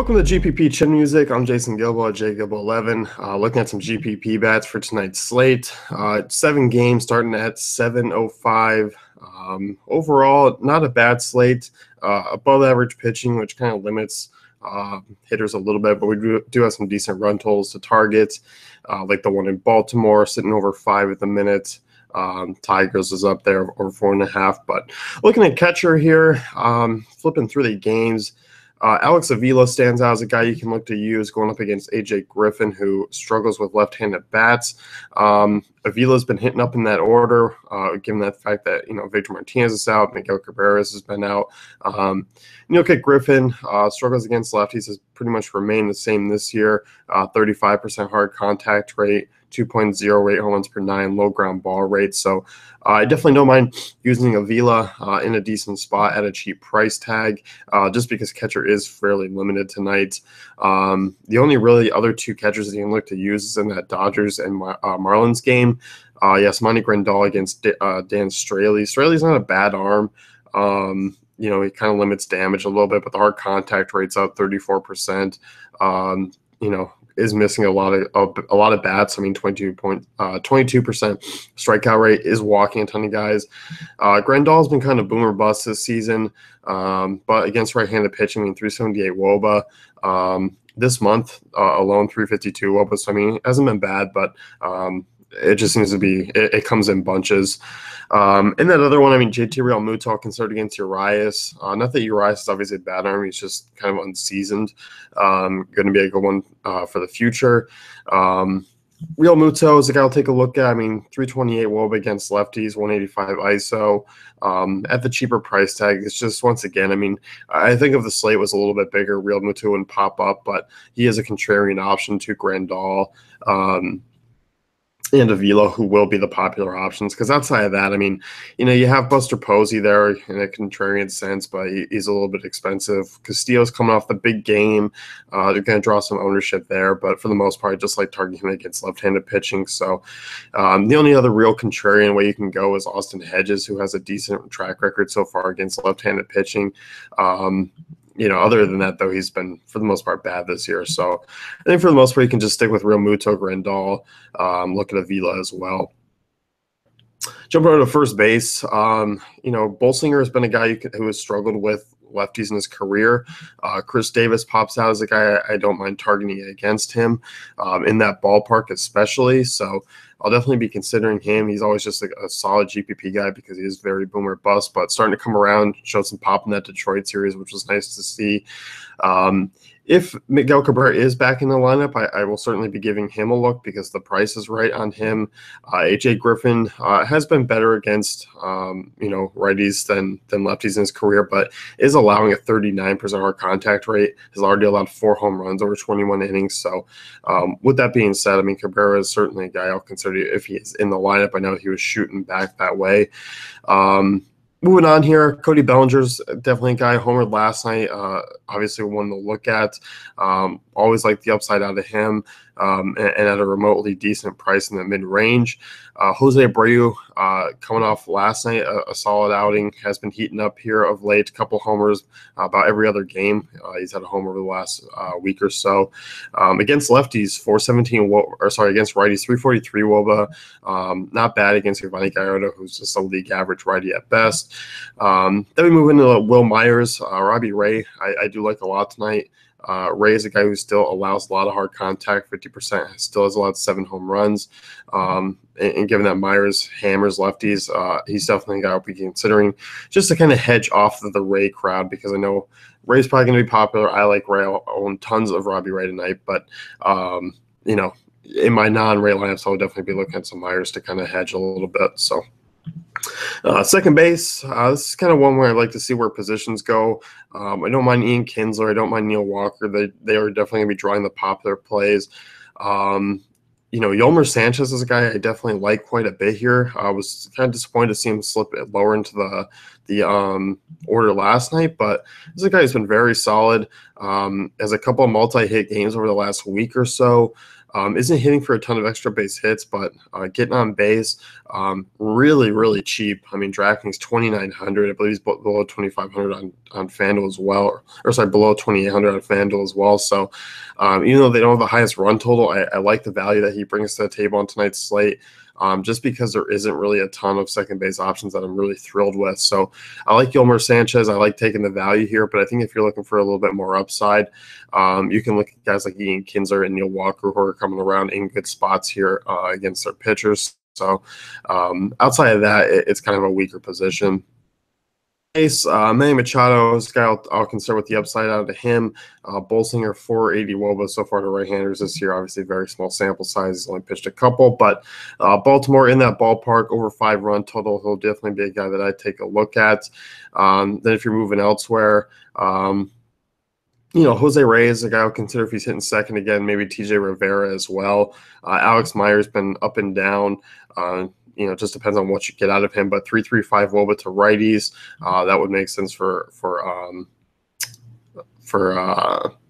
Welcome to GPP Chin Music. I'm Jason Gilbo at JGilbo11. Looking at some GPP bets for tonight's slate. 7 games starting at 7:05. Overall, not a bad slate. Above average pitching, which kind of limits hitters a little bit, but we do have some decent run totals to target, like the one in Baltimore, sitting over 5 at the minute. Tigers is up there over 4.5. But looking at catcher here, flipping through the games. Alex Avila stands out as a guy you can look to use going up against A.J. Griffin, who struggles with left-handed bats. Avila's been hitting up in that order, given that fact that, Victor Martinez is out, Miguel Cabrera has been out. You look at Griffin, struggles against lefties has pretty much remained the same this year, 35% hard contact rate, 2.08 home runs per 9, low ground ball rate. So I definitely don't mind using Avila in a decent spot at a cheap price tag, just because catcher is fairly limited tonight. The only really other 2 catchers that you can look to use is in that Dodgers and Marlins game. Yes, Monty Grandal against Dan Straley. Straley's not a bad arm. He kind of limits damage a little bit, but the hard contact rate's up 34%. Is missing a lot of bats. I mean, 22% strikeout rate, is walking a ton of guys. Grandal's been kind of boomer bust this season, but against right-handed pitching, 378 WOBA. This month alone, 352 WOBA. So, it hasn't been bad, but it just seems to be it comes in bunches. And that other one, JT Realmuto considered against Urias. Not that Urias is obviously a bad arm, he's just kind of unseasoned. Going to be a good one for the future. Realmuto is a guy I'll take a look at. 328 WOBA against lefties, 185 ISO. At the cheaper price tag, it's just, once again, I think if the slate was a little bit bigger, Realmuto wouldn't pop up, but he is a contrarian option to Grandal and Avila, who will be the popular options. Because outside of that, you have Buster Posey there in a contrarian sense, but he's a little bit expensive. Castillo's coming off the big game. They're going to draw some ownership there, but for the most part, I just like targeting him against left-handed pitching. So the only other real contrarian way you can go is Austin Hedges, who has a decent track record so far against left-handed pitching. Other than that, though, he's been, for the most part, bad this year. So I think for the most part, you can just stick with Realmuto, Grandal, look at Avila as well. Jump over to first base. Bolsinger has been a guy who has struggled with lefties in his career. Chris Davis pops out as a guy I don't mind targeting against him in that ballpark especially. So I'll definitely be considering him. He's always just a solid GPP guy because he is very boomer bust, but starting to come around, showed some pop in that Detroit series, which was nice to see. If Miguel Cabrera is back in the lineup, I will certainly be giving him a look because the price is right on him. A.J. Griffin has been better against, righties than lefties in his career, but is allowing a 39% hard contact rate. Has already allowed 4 home runs over 21 innings. So with that being said, Cabrera is certainly a guy I'll consider if he is in the lineup. I know he was shooting back that way. Moving on here, Cody Bellinger's definitely a guy homered last night. Obviously one to look at. Always like the upside out of him, and at a remotely decent price in the mid-range. Jose Abreu, coming off last night, a solid outing, has been heating up here of late. A couple homers about every other game. He's had a home over the last week or so. Against lefties, 417, against righties, 343 WOBA. Not bad against Giovanni Gallardo, who's just a league average righty at best. Then we move into Will Myers, Robbie Ray. I do like a lot tonight. Ray is a guy who still allows a lot of hard contact, 50%, still has allowed 7 home runs. And given that Myers hammers lefties, he's definitely a guy I'll be considering just to kind of hedge off the Ray crowd, because I know Ray's probably going to be popular. I like Ray. I'll own tons of Robbie Ray tonight, but, in my non-Ray lineups, I'll definitely be looking at some Myers to kind of hedge a little bit. So second base, this is kind of one where I like to see where positions go. I don't mind Ian Kinsler. I don't mind Neil Walker. They are definitely going to be drawing the popular plays. Yolmer Sanchez is a guy I definitely like quite a bit here. I was kind of disappointed to see him slip it lower into the order last night, but this is a guy who's been very solid. Has a couple of multi-hit games over the last week or so. Isn't hitting for a ton of extra base hits, but getting on base, really, really cheap. I mean, DraftKings 2,900. I believe he's below 2,500 on FanDuel as well, or sorry, below 2,800 on FanDuel as well. So, even though they don't have the highest run total, I like the value that he brings to the table on tonight's slate. Just because there isn't really a ton of second base options that I'm really thrilled with. So I like Yolmer Sanchez. I like taking the value here, but I think if you're looking for a little bit more upside, you can look at guys like Ian Kinsler and Neil Walker who are coming around in good spots here against their pitchers. So outside of that, it's kind of a weaker position. Manny Machado is a guy I'll consider with the upside out of him. Bolsinger 480 WOBA so far to right-handers this year. Obviously, very small sample size. He's only pitched a couple, but Baltimore in that ballpark, over 5 run total. He'll definitely be a guy that I take a look at. Then if you're moving elsewhere, Jose Reyes is a guy I'll consider if he's hitting second again. Maybe TJ Rivera as well. Alex Meyer's been up and down. It just depends on what you get out of him. But 3.35 WOBA to righties, that would make sense for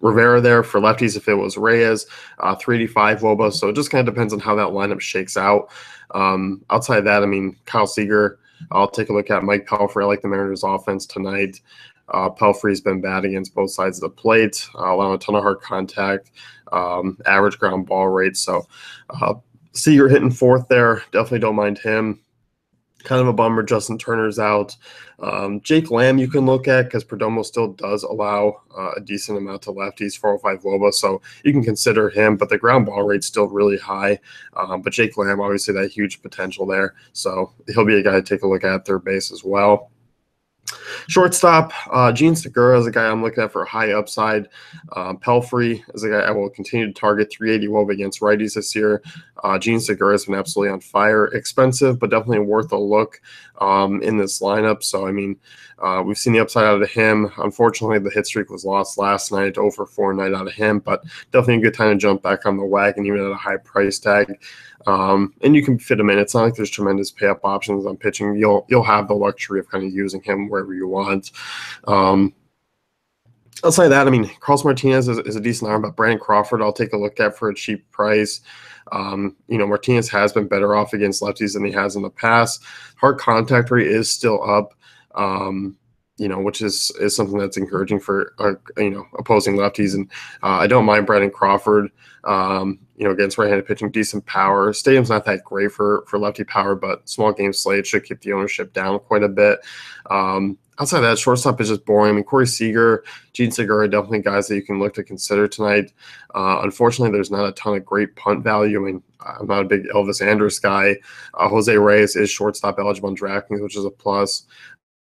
Rivera there. For lefties, if it was Reyes, 3.85 WOBA. So it just kind of depends on how that lineup shakes out. Outside of that, I mean, Kyle Seager, I'll take a look at. Mike Pelfrey, I like the Mariners' offense tonight. Pelfrey's been bad against both sides of the plate, allowing a ton of hard contact, average ground ball rate. So Seager hitting fourth there. Definitely don't mind him. Kind of a bummer Justin Turner's out. Jake Lamb you can look at because Perdomo still does allow a decent amount to lefties, 405 WOBA, so you can consider him, but the ground ball rate's still really high. But Jake Lamb, obviously that huge potential there, so he'll be a guy to take a look at third base as well. Shortstop, Gene Segura is a guy I'm looking at for a high upside. Pelfrey is a guy I will continue to target. 380 WOBA against righties this year. Gene Segura has been absolutely on fire. Expensive, but definitely worth a look in this lineup. So, I mean, we've seen the upside out of him. Unfortunately, the hit streak was lost last night, 0 for 4 night out of him, but definitely a good time to jump back on the wagon, even at a high price tag. And you can fit him in. It's not like there's tremendous pay up options on pitching. You'll have the luxury of kind of using him wherever you want. Outside of that, I mean, Carlos Martinez is a decent arm, but Brandon Crawford I'll take a look at for a cheap price. Martinez has been better off against lefties than he has in the past. Hard contact rate is still up, which is something that's encouraging for opposing lefties. And I don't mind Brandon Crawford. Against right-handed pitching, decent power. Stadium's not that great for lefty power, but small game slate should keep the ownership down quite a bit. Outside of that, shortstop is just boring. I mean, Corey Seager, Gene Segura, definitely guys that you can look to consider tonight. Unfortunately, there's not a ton of great punt value. I mean, I'm not a big Elvis Andrus guy. Jose Reyes is shortstop eligible on DraftKings, which is a plus.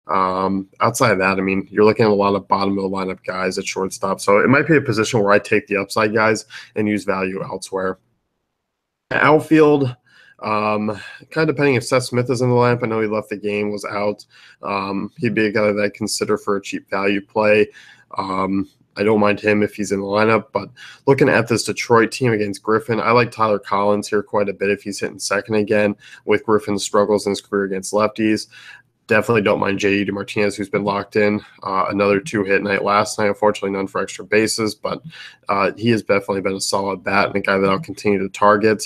Outside of that, I mean, you're looking at a lot of bottom of the lineup guys at shortstop. So it might be a position where I take the upside guys and use value elsewhere. Outfield, kind of depending if Seth Smith is in the lineup. I know he left the game, was out. He'd be a guy that I'd consider for a cheap value play. I don't mind him if he's in the lineup, but looking at this Detroit team against Griffin, I like Tyler Collins here quite a bit if he's hitting second again with Griffin's struggles in his career against lefties. Definitely don't mind J.D. Martinez, who's been locked in. Another 2-hit night last night. Unfortunately, none for extra bases, but he has definitely been a solid bat and a guy that I'll continue to target.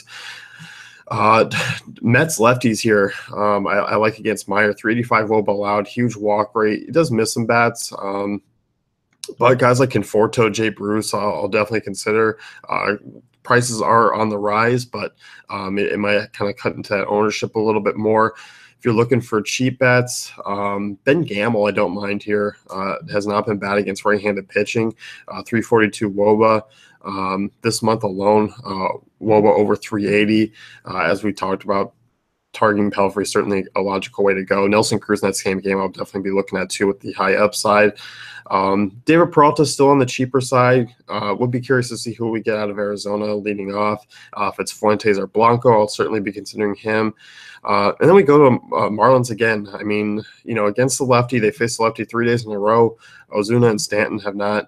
Mets lefties here, I like against Meyer. 385 WOBA allowed, huge walk rate. He does miss some bats, but guys like Conforto, Jay Bruce, I'll definitely consider. Prices are on the rise, but it might kind of cut into that ownership a little bit more. If you're looking for cheap bets, Ben Gamel, I don't mind here. Has not been bad against right-handed pitching. 342 WOBA. This month alone, WOBA over 380. As we talked about, targeting Pelfrey is certainly a logical way to go. Nelson Cruz in that same game I'll definitely be looking at too with the high upside. David Peralta still on the cheaper side. Would be curious to see who we get out of Arizona leading off. If it's Fuentes or Blanco, I'll certainly be considering him. And then we go to Marlins again. I mean, against the lefty, they faced the lefty 3 days in a row. Ozuna and Stanton have not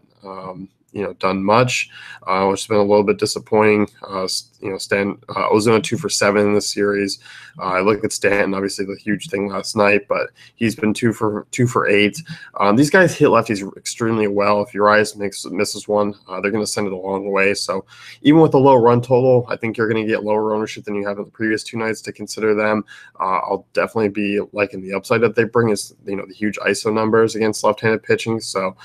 done much, which has been a little bit disappointing. Ozuna 2 for 7 in this series. I look at Stanton, obviously the huge thing last night, but he's been 2 for 8. These guys hit lefties extremely well. If Urias misses one, they're going to send it a long way. So even with a low run total, I think you're going to get lower ownership than you have in the previous 2 nights to consider them. I'll definitely be liking the upside that they bring is the huge ISO numbers against left-handed pitching. So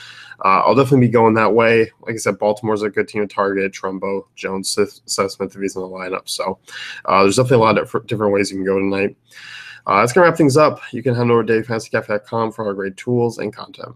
I'll definitely be going that way. Like I said, Baltimore's a good team to target. Trumbo, Jones, Seth Smith if he's in the lineup. So there's definitely a lot of different ways you can go tonight. That's going to wrap things up. You can head over to DailyFantasyCafe.com for our great tools and content.